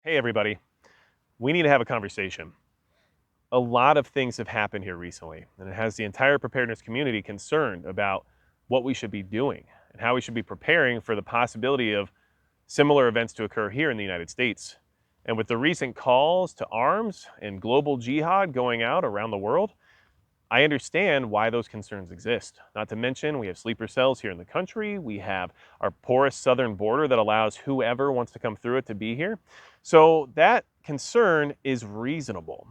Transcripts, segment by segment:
Hey, everybody. We need to have a conversation. A lot of things have happened here recently, and it has the entire preparedness community concerned about what we should be doing and how we should be preparing for the possibility of similar events to occur here in the United States. And with the recent calls to arms and global jihad going out around the world, I understand why those concerns exist. Not to mention, we have sleeper cells here in the country. We have our porous southern border that allows whoever wants to come through it to be here. So that concern is reasonable.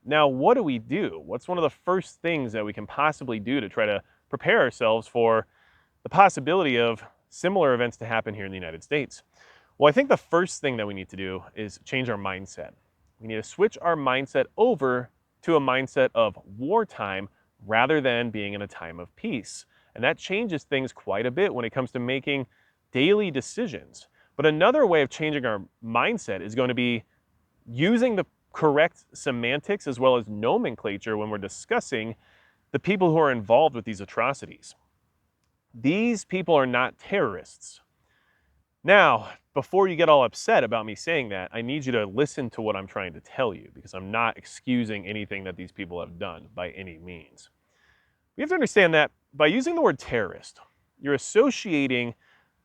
Now, what do we do? What's one of the first things that we can possibly do to try to prepare ourselves for the possibility of similar events to happen here in the United States? Well, I think the first thing that we need to do is change our mindset. We need to switch our mindset over to a mindset of wartime rather than being in a time of peace. And that changes things quite a bit when it comes to making daily decisions. But another way of changing our mindset is going to be using the correct semantics as well as nomenclature when we're discussing the people who are involved with these atrocities. These people are not terrorists. Now, before you get all upset about me saying that, I need you to listen to what I'm trying to tell you because I'm not excusing anything that these people have done by any means. We have to understand that by using the word terrorist, you're associating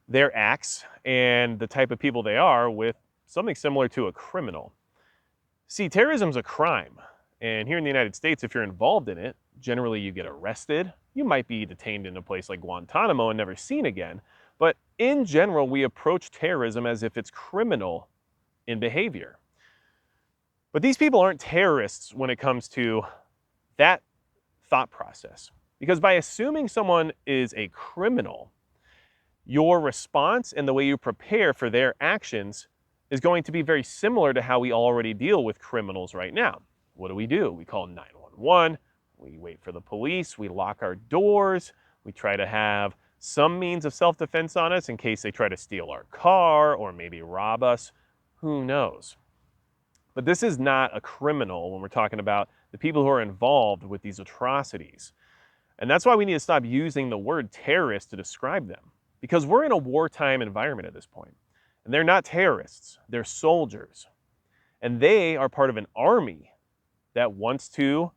their acts and the type of people they are with something similar to a criminal. See, terrorism is a crime. And here in the United States, if you're involved in it, generally you get arrested. You might be detained in a place like Guantanamo and never seen again. But in general, we approach terrorism as if it's criminal in behavior. But these people aren't terrorists when it comes to that thought process. Because by assuming someone is a criminal, your response and the way you prepare for their actions is going to be very similar to how we already deal with criminals right now. What do? We call 911, we wait for the police, we lock our doors, we try to have some means of self-defense on us in case they try to steal our car or maybe rob us. Who knows? But this is not a criminal when we're talking about the people who are involved with these atrocities. And that's why we need to stop using the word terrorist to describe them. Because we're in a wartime environment at this point. And they're not terrorists, they're soldiers. And they are part of an army that wants to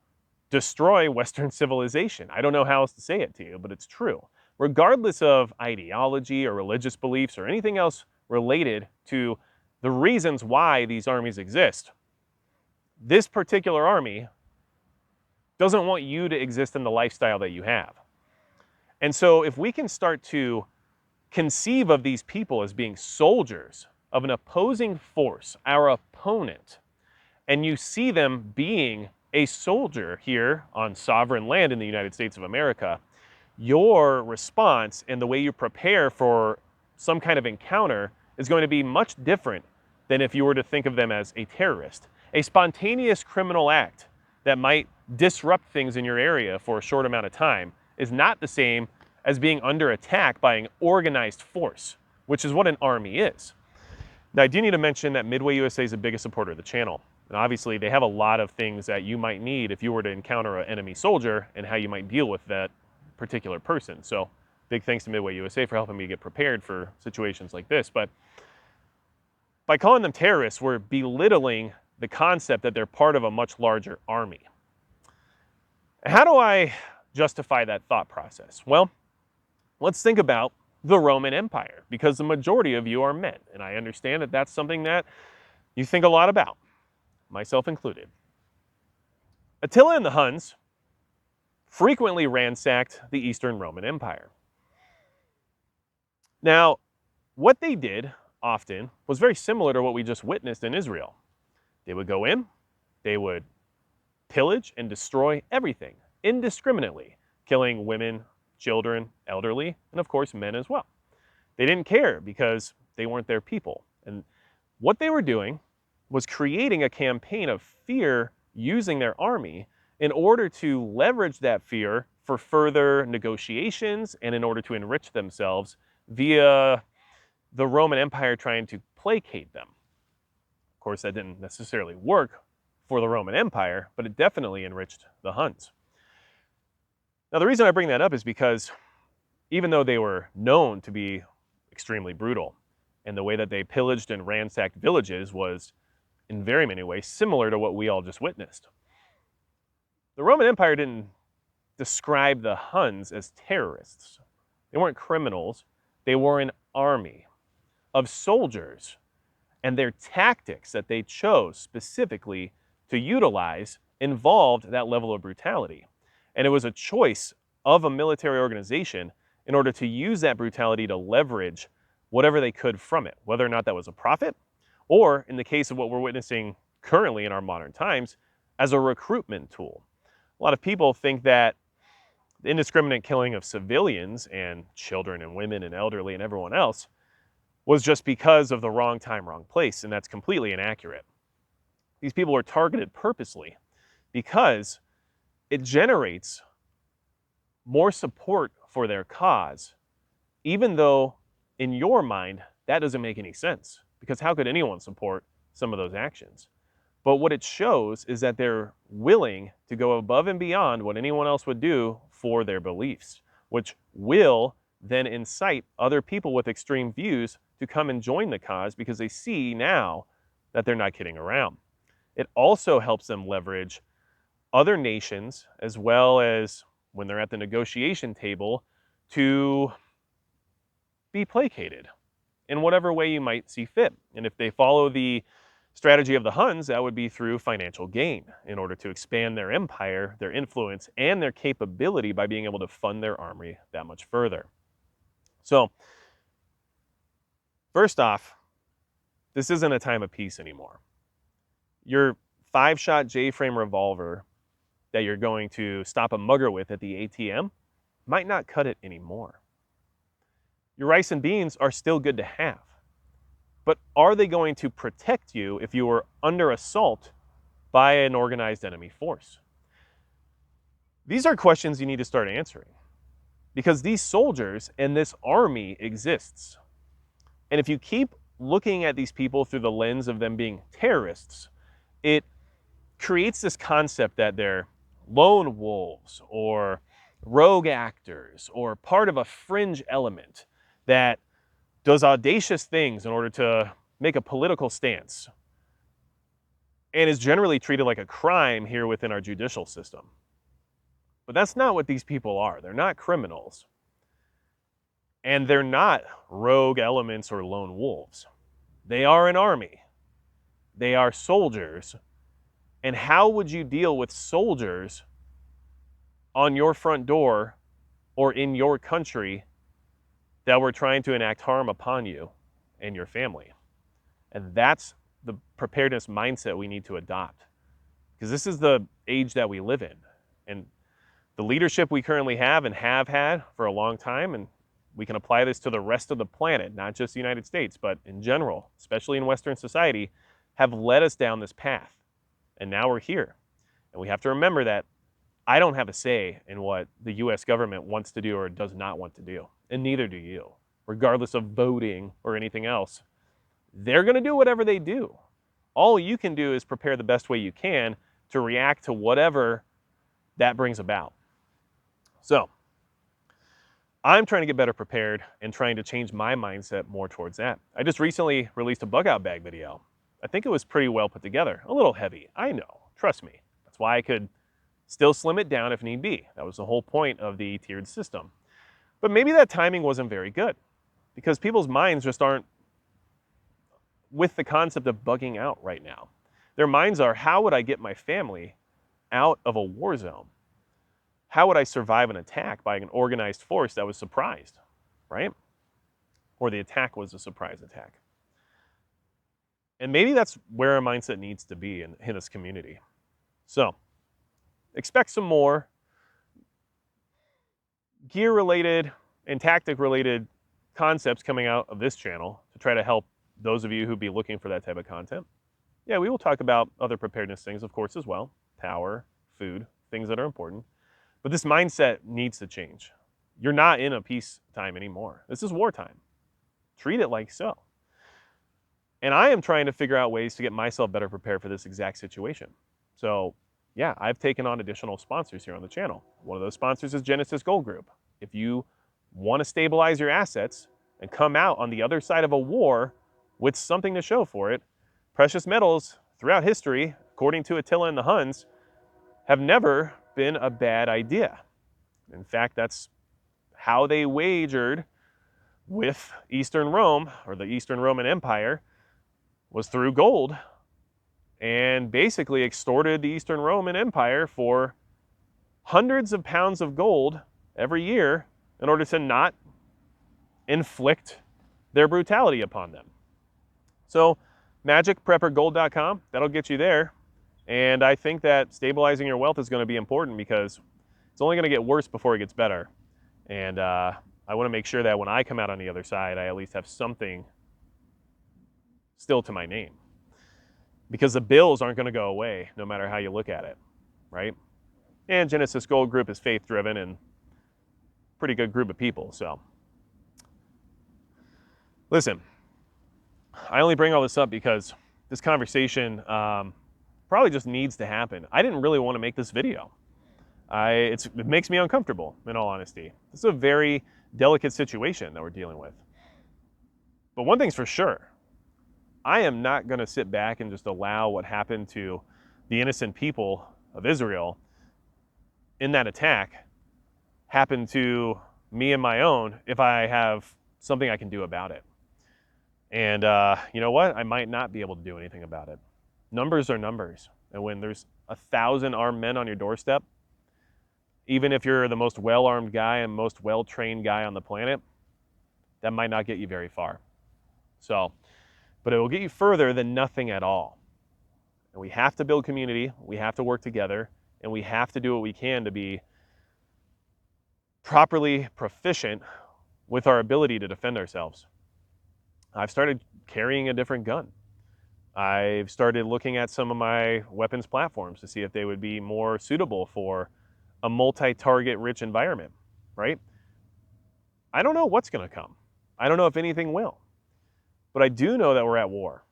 destroy Western civilization. I don't know how else to say it to you, but it's true. Regardless of ideology or religious beliefs or anything else related to the reasons why these armies exist, this particular army doesn't want you to exist in the lifestyle that you have. And so if we can start to conceive of these people as being soldiers of an opposing force, our opponent, and you see them being a soldier here on sovereign land in the United States of America, your response and the way you prepare for some kind of encounter is going to be much different than if you were to think of them as a terrorist. A spontaneous criminal act that might disrupt things in your area for a short amount of time is not the same as being under attack by an organized force, which is what an army is. Now, I do need to mention that Midway USA is the biggest supporter of the channel. And obviously, they have a lot of things that you might need if you were to encounter an enemy soldier and how you might deal with that particular person. So big thanks to Midway USA for helping me get prepared for situations like this. But by calling them terrorists, we're belittling the concept that they're part of a much larger army. How do I justify that thought process? Well, let's think about the Roman Empire, because the majority of you are men, and I understand that that's something that you think a lot about, myself included. Attila and the Huns frequently ransacked the Eastern Roman Empire. Now, what they did often was very similar to what we just witnessed in Israel. They would go in, they would pillage and destroy everything indiscriminately, killing women, children, elderly, and of course men as well. They didn't care because they weren't their people. And what they were doing was creating a campaign of fear using their army in order to leverage that fear for further negotiations and in order to enrich themselves via the Roman Empire trying to placate them. Of course, that didn't necessarily work for the Roman Empire, but it definitely enriched the Huns. Now, the reason I bring that up is because even though they were known to be extremely brutal, and the way that they pillaged and ransacked villages was in very many ways similar to what we all just witnessed. The Roman Empire didn't describe the Huns as terrorists. They weren't criminals. They were an army of soldiers, and their tactics that they chose specifically to utilize involved that level of brutality. And it was a choice of a military organization in order to use that brutality to leverage whatever they could from it, whether or not that was a profit, or in the case of what we're witnessing currently in our modern times, as a recruitment tool. A lot of people think that the indiscriminate killing of civilians and children and women and elderly and everyone else was just because of the wrong time, wrong place, and that's completely inaccurate. These people were targeted purposely because it generates more support for their cause, even though in your mind that doesn't make any sense, because how could anyone support some of those actions? But what it shows is that they're willing to go above and beyond what anyone else would do for their beliefs, which will then incite other people with extreme views to come and join the cause because they see now that they're not kidding around. It also helps them leverage other nations, as well as when they're at the negotiation table, to be placated in whatever way you might see fit. And if they follow the strategy of the Huns, that would be through financial gain in order to expand their empire, their influence, and their capability by being able to fund their army that much further. So, first off, this isn't a time of peace anymore. Your 5-shot J-frame revolver that you're going to stop a mugger with at the ATM might not cut it anymore. Your rice and beans are still good to have, but are they going to protect you if you are under assault by an organized enemy force? These are questions you need to start answering, because these soldiers and this army exists. And if you keep looking at these people through the lens of them being terrorists, it creates this concept that they're lone wolves or rogue actors or part of a fringe element that does audacious things in order to make a political stance and is generally treated like a crime here within our judicial system. But that's not what these people are. They're not criminals. And they're not rogue elements or lone wolves. They are an army. They are soldiers. And how would you deal with soldiers on your front door or in your country that were trying to enact harm upon you and your family? And that's the preparedness mindset we need to adopt, because this is the age that we live in. And the leadership we currently have and have had for a long time, and we can apply this to the rest of the planet, not just the United States, but in general, especially in Western society, have led us down this path. And now we're here. And we have to remember that I don't have a say in what the US government wants to do or does not want to do. And neither do you, regardless of voting or anything else. They're going to do whatever they do. All you can do is prepare the best way you can to react to whatever that brings about. So, I'm trying to get better prepared and trying to change my mindset more towards that. I just recently released a bug out bag video. I think it was pretty well put together. A little heavy, I know, trust me. That's why I could still slim it down if need be. That was the whole point of the tiered system. But maybe that timing wasn't very good, because people's minds just aren't with the concept of bugging out right now. Their minds are, how would I get my family out of a war zone? How would I survive an attack by an organized force that was surprised, right? Or the attack was a surprise attack. And maybe that's where our mindset needs to be in this community. So, expect some more gear-related and tactic-related concepts coming out of this channel to try to help those of you who'd be looking for that type of content. Yeah, we will talk about other preparedness things, of course, as well. Power, food, things that are important. But this mindset needs to change. You're not in a peacetime anymore. This is wartime. Treat it like so. And I am trying to figure out ways to get myself better prepared for this exact situation. So yeah, I've taken on additional sponsors here on the channel. One of those sponsors is Genesis Gold Group. If you want to stabilize your assets and come out on the other side of a war with something to show for it, precious metals throughout history, according to Attila and the Huns, have never been a bad idea. In fact, that's how they wagered with Eastern Rome, or the Eastern Roman Empire, was through gold, and basically extorted the Eastern Roman Empire for hundreds of pounds of gold every year in order to not inflict their brutality upon them. So magicpreppergold.com, that'll get you there. And I think that stabilizing your wealth is going to be important because it's only going to get worse before it gets better. And I want to make sure that when I come out on the other side, I at least have something still to my name. Because the bills aren't going to go away no matter how you look at it, right? And Genesis Gold Group is faith-driven and pretty good group of people, so. Listen, I only bring all this up because this conversation probably just needs to happen. I didn't really want to make this video. It makes me uncomfortable, in all honesty. This is a very delicate situation that we're dealing with. But one thing's for sure, I am not going to sit back and just allow what happened to the innocent people of Israel in that attack happen to me and my own if I have something I can do about it. And you know what? I might not be able to do anything about it. Numbers are numbers. And when there's 1,000 armed men on your doorstep, even if you're the most well-armed guy and most well-trained guy on the planet, that might not get you very far. So, but it will get you further than nothing at all. And we have to build community, we have to work together, and we have to do what we can to be properly proficient with our ability to defend ourselves. I've started carrying a different gun. I've started looking at some of my weapons platforms to see if they would be more suitable for a multi-target rich environment, right? I don't know what's going to come. I don't know if anything will. But I do know that we're at war.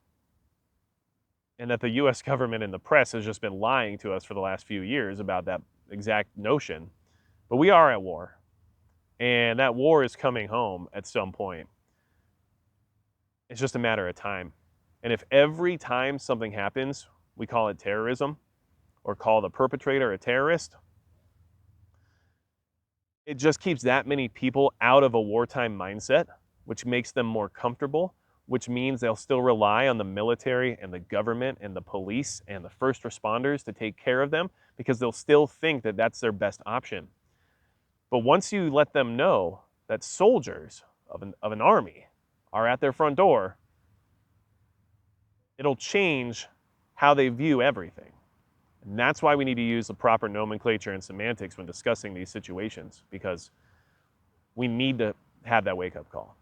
And that the US government and the press has just been lying to us for the last few years about that exact notion. But we are at war. And that war is coming home at some point. It's just a matter of time. And if every time something happens, we call it terrorism or call the perpetrator a terrorist, it just keeps that many people out of a wartime mindset, which makes them more comfortable, which means they'll still rely on the military and the government and the police and the first responders to take care of them because they'll still think that that's their best option. But once you let them know that soldiers of an army are at their front door, it'll change how they view everything. And that's why we need to use the proper nomenclature and semantics when discussing these situations, because we need to have that wake-up call.